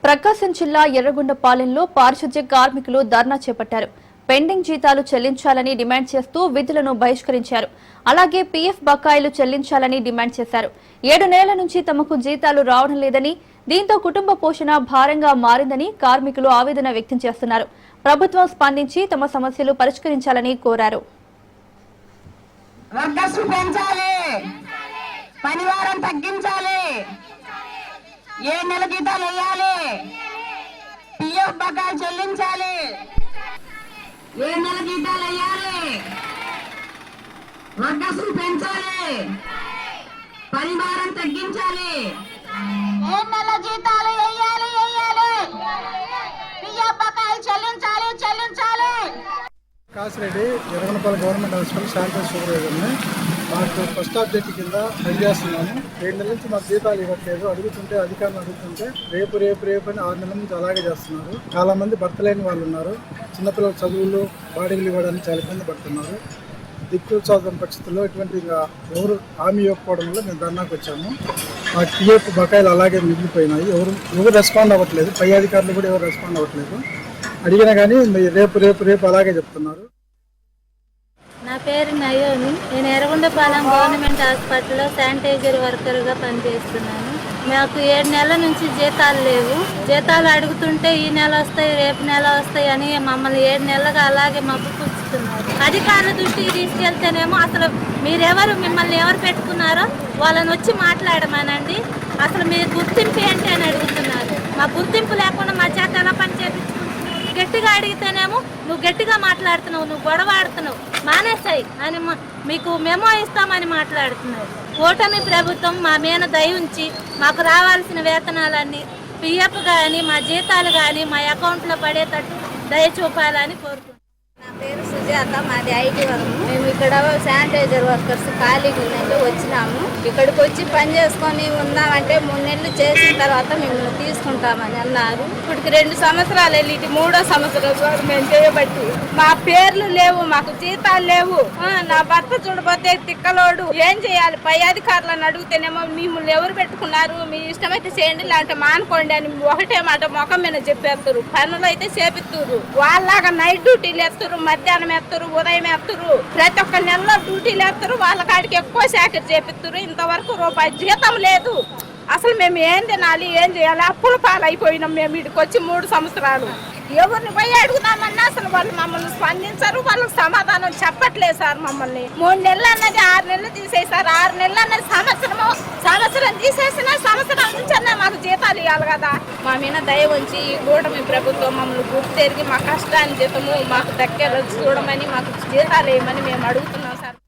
ప్రకాశం జిల్లా ఎర్రగొండపాలెంలో పారిశుధ్య కార్మికులు ధర్నా చేపట్టారు. పెండింగ్ జీతాలు చెల్లించాలని డిమాండ్ చేస్తూ విధులను బహిష్కరించారు. అలాగే పీఎఫ్ బకాయిలు చెల్లించాలని డిమాండ్ చేశారు. 7 నెలల నుంచి తమకు జీతాలు రావడం లేదని, దీంతో కుటుంబ పోషణ భారంగా మారిందని కార్మికులు ఆవేదన వ్యక్తం చేస్తున్నారు. ప్రభుత్వం స్పందించి తమ సమస్యలు పరిష్కరించాలని కోరారు. ఏ నెల జీతాలు వేయాలి, పిఎఫ్ బకాయిలు చెల్లించాలి, ఏ నెల జీతాలు వేయాలి, వర్గసులు పెంచాలి, పరిమాణం తగ్గించాలి, ఏ నెల జీతాలు వేయాలి, పిఎఫ్ బకాయిలు చెల్లించాలి. Kasireddy Yerragondapalem government hospital sanitary సూపర్వైజర్ని. మాకు ఫస్ట్ ఆబ్జెక్ట్ కింద పనిచేస్తున్నాము. 7 నెలల నుంచి మాకు జీతాలు ఇవ్వట్లేదు. అడుగుతుంటే అధికారులు అడుగుతుంటే రేపు అని 6 నెలల నుంచి అలాగే చేస్తున్నారు. చాలా మంది భర్త లేని వాళ్ళు ఉన్నారు. చిన్నపిల్లల చదువులు బాడీలు ఇవ్వడానికి చాలా ఇబ్బంది పడుతున్నారు. దిక్కుచాదం పరిస్థితుల్లో ఇటువంటి ఎవరు హామీ ఇవ్వకపోవడం వల్ల మేము ధర్నాకు వచ్చాము. మా పిఎఫ్ బకాయిలు అలాగే మిగిలిపోయినాయి. ఎవరు రెస్పాండ్ అవ్వట్లేదు. పై అధికారులు కూడా ఎవరు రెస్పాండ్ అవ్వట్లేదు. అడిగినా కానీ రేపు అలాగే చెప్తున్నారు. నా పేరు నయోమి. నేను ఎర్రగొండపాలెం గవర్నమెంట్ హాస్పిటల్లో శానిటైజర్ వర్కర్గా పనిచేస్తున్నాను. మాకు 7 నెలల నుంచి జీతాలు లేవు. జీతాలు అడుగుతుంటే ఈ నెల వస్తాయి, రేపు నెల వస్తాయి అని మమ్మల్ని 7 నెలలుగా అలాగే మబ్బు పుచ్చుతున్నారు. అధికారుల దృష్టికి తీసుకెళ్తేనేమో అసలు మీరెవరు, మిమ్మల్ని ఎవరు పెట్టుకున్నారో వాళ్ళని వచ్చి మాట్లాడమనండి, అసలు మీ గుర్తింపు ఏంటి అని అడుగుతున్నారు. మా గుర్తింపు లేకుండా మా చేత ఎలా పని చేపించుకుంటున్నారు? గట్టిగా అడిగితేనేమో నువ్వు గట్టిగా మాట్లాడుతున్నావు, నువ్వు గొడవ ఆడుతున్నావు, మానేసాయి అని మీకు మెమో ఇస్తామని మాట్లాడుతున్నారు. కూటమి ప్రభుత్వం మా మీద దయ ఉంచి మాకు రావాల్సిన వేతనాలన్నీ, పిఎఫ్ కానీ మా జీతాలు కానీ మా అకౌంట్లో పడేటట్టు దయ చూపాలని కోరుకుంటున్నాను. నా పేరు సుజాత, మాది ఐటీ వర్క్. మేము ఇక్కడ శానిటైజర్ వర్కర్స్ ఖాళీగా ఉన్నట్టు వచ్చినాము. ఇక్కడికి వచ్చి పని చేసుకొని ఉన్నామంటే 3 నెలలు చేసిన తర్వాత మిమ్మల్ని తీసుకుంటామని అన్నారు. ఇప్పటికి 2 సంవత్సరాలు వెళ్ళి 3వ సంవత్సరం మేము చేయబట్టి మా పేర్లు లేవు, మాకు జీతాలు లేవు. నా భర్త చూడబోతే తిక్కలోడు. ఏం చేయాలి? పై అధికారులను అడిగితేనేమో మిమ్మల్ని ఎవరు పెట్టుకున్నారు, మీ ఇష్టమైతే చేయండి, లేదంటే మానుకోండి అని ఒకటే మాట ముఖం మీద చెప్పేస్తారు. పనులు అయితే చేపిస్తారు. వాళ్ళలాగా నైట్ డ్యూటీలు వేస్తారు, మధ్యాహ్నం వేస్తారు, ఉదయం వేస్తారు, ప్రతి ఒక్క నెలలో డ్యూటీలు వేస్తారు. వాళ్ళ కాడికి ఎక్కువ శాఖ చేపిస్తారు. ఇంతవరకు రూపాయి జీతం లేదు. అసలు మేము ఏం తినాలి, ఏం చేయాలి? అప్పుల పాలైపోయినాం మేము. ఇక్కడికి వచ్చి 3 సంవత్సరాలు ఎవరిని పోయి అడుగుదామన్నా అసలు వాళ్ళు మమ్మల్ని స్పందించరు. వాళ్ళకి సమాధానం చెప్పట్లేదు సార్. మమ్మల్ని 3 నెలలు అన్నది 6 నెలలు తీసేసారు. 6 నెలలు అన్నది సంవత్సరం తీసేసిన సంవత్సరం నుంచి మాకు జీతాలు ఇవ్వాలి కదా. మా మీద దయ ఉంచి ఈ కూటమి ప్రభుత్వం మమ్మల్ని గుర్తెరిగి మా కష్టాన్ని జీతము మాకు దక్కేలా చూడమని, మాకు జీతాలు వేయమని మేము అడుగుతున్నాం సార్.